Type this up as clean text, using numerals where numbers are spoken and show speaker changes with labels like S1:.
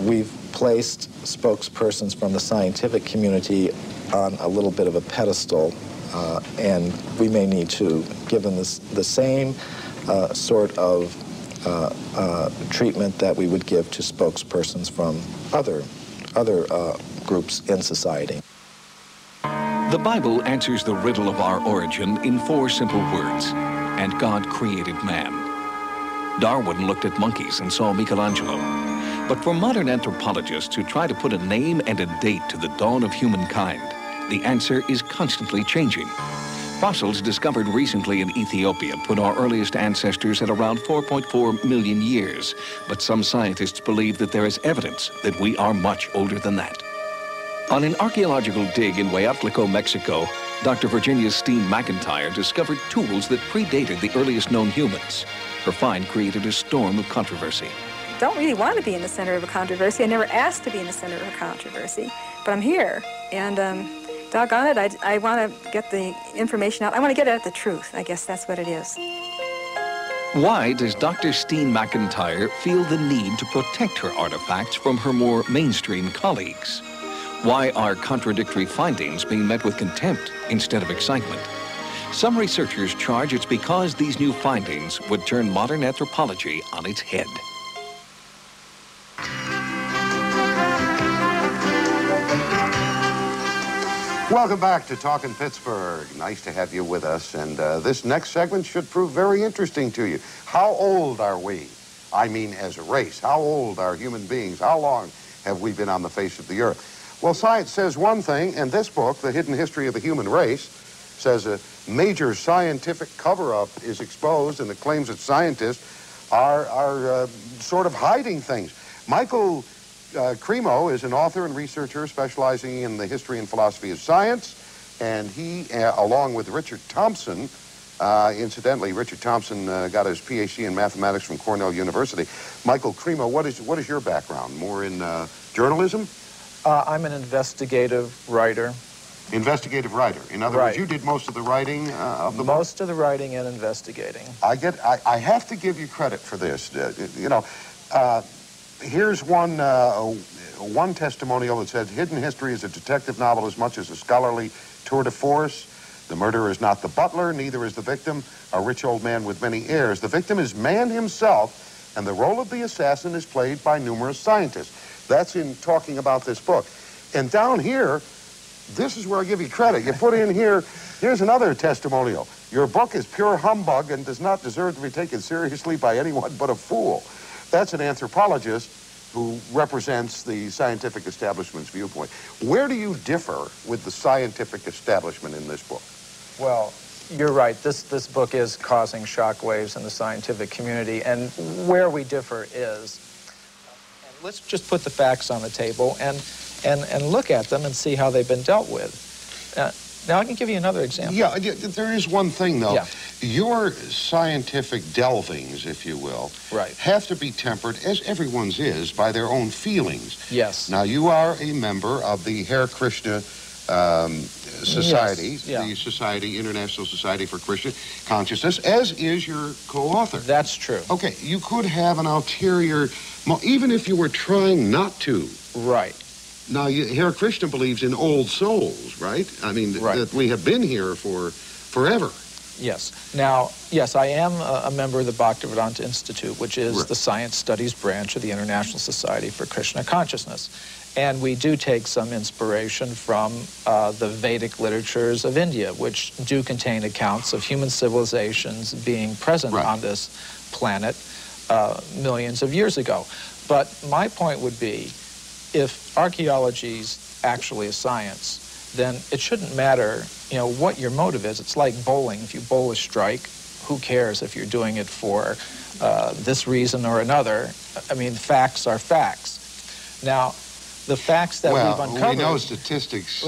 S1: we've placed spokespersons from the scientific community on a little bit of a pedestal, and we may need to give them the same sort of treatment that we would give to spokespersons from other groups in society.
S2: The Bible answers the riddle of our origin in 4 simple words: and God created man. Darwin looked at monkeys and saw Michelangelo. But for modern anthropologists who try to put a name and a date to the dawn of humankind, the answer is constantly changing. Fossils discovered recently in Ethiopia put our earliest ancestors at around 4.4 million years, but some scientists believe that there is evidence that we are much older than that. On an archaeological dig in Hueyatlico, Mexico, Dr. Virginia Steen McIntyre discovered tools that predated the earliest known humans. Her find created a storm of controversy.
S3: I don't really want to be in the center of a controversy. I never asked to be in the center of a controversy, but I'm here, and doggone it, I want to get the information out. I want to get at the truth. I guess that's what it is.
S2: Why does Dr. Steen McIntyre feel the need to protect her artifacts from her more mainstream colleagues? Why are contradictory findings being met with contempt instead of excitement? Some researchers charge it's because these new findings would turn modern anthropology on its head.
S4: Welcome back to Talkin' Pittsburgh. Nice to have you with us. And this next segment should prove very interesting to you. How old are we? I mean, as a race. How old are human beings? How long have we been on the face of the earth? Well, science says one thing, and this book, The Hidden History of the Human Race, says a major scientific cover-up is exposed, and the claims that scientists are sort of hiding things. Michael Cremo is an author and researcher specializing in the history and philosophy of science, and he, along with Richard Thompson, incidentally, Richard Thompson got his PhD in mathematics from Cornell University. Michael Cremo, what is your background? More in journalism?
S5: I'm an investigative writer.
S4: Investigative writer. In other words, you did most of the writing of the book?
S5: Most of the writing and investigating.
S4: I have to give you credit for this. Here's one testimonial that said, Hidden History is a detective novel as much as a scholarly tour de force. The murderer is not the butler, neither is the victim, a rich old man with many heirs. The victim is man himself, and the role of the assassin is played by numerous scientists. That's in talking about this book. And down here, this is where I give you credit. You put in here, here's another testimonial. Your book is pure humbug and does not deserve to be taken seriously by anyone but a fool. That's an anthropologist who represents the scientific establishment's viewpoint. Where do you differ with the scientific establishment in this book?
S5: Well, you're right. This book is causing shockwaves in the scientific community, and where we differ is, and let's just put the facts on the table and look at them and see how they've been dealt with. Now, I can give you another example.
S4: Yeah, there is one thing, though.
S5: Yeah.
S4: Your scientific delvings, if you will, have to be tempered, as everyone's is, by their own feelings.
S5: Yes.
S4: Now, you are a member of the Hare Krishna Society, the International Society for Christian Consciousness, as is your co-author.
S5: That's true.
S4: Okay, you could have an ulterior, even if you were trying not to.
S5: Right.
S4: Now, Hare Krishna believes in old souls, right? I mean, that we have been here for forever.
S5: Yes. Now, yes, I am a member of the Bhaktivedanta Institute, which is the science studies branch of the International Society for Krishna Consciousness. And we do take some inspiration from the Vedic literatures of India, which do contain accounts of human civilizations being present on this planet millions of years ago. But my point would be, if archaeology is actually a science, then it shouldn't matter, what your motive is. It's like bowling. If you bowl a strike, who cares if you're doing it for this reason or another? I mean, facts are facts. Now, the facts that we've uncovered...
S4: we know statistics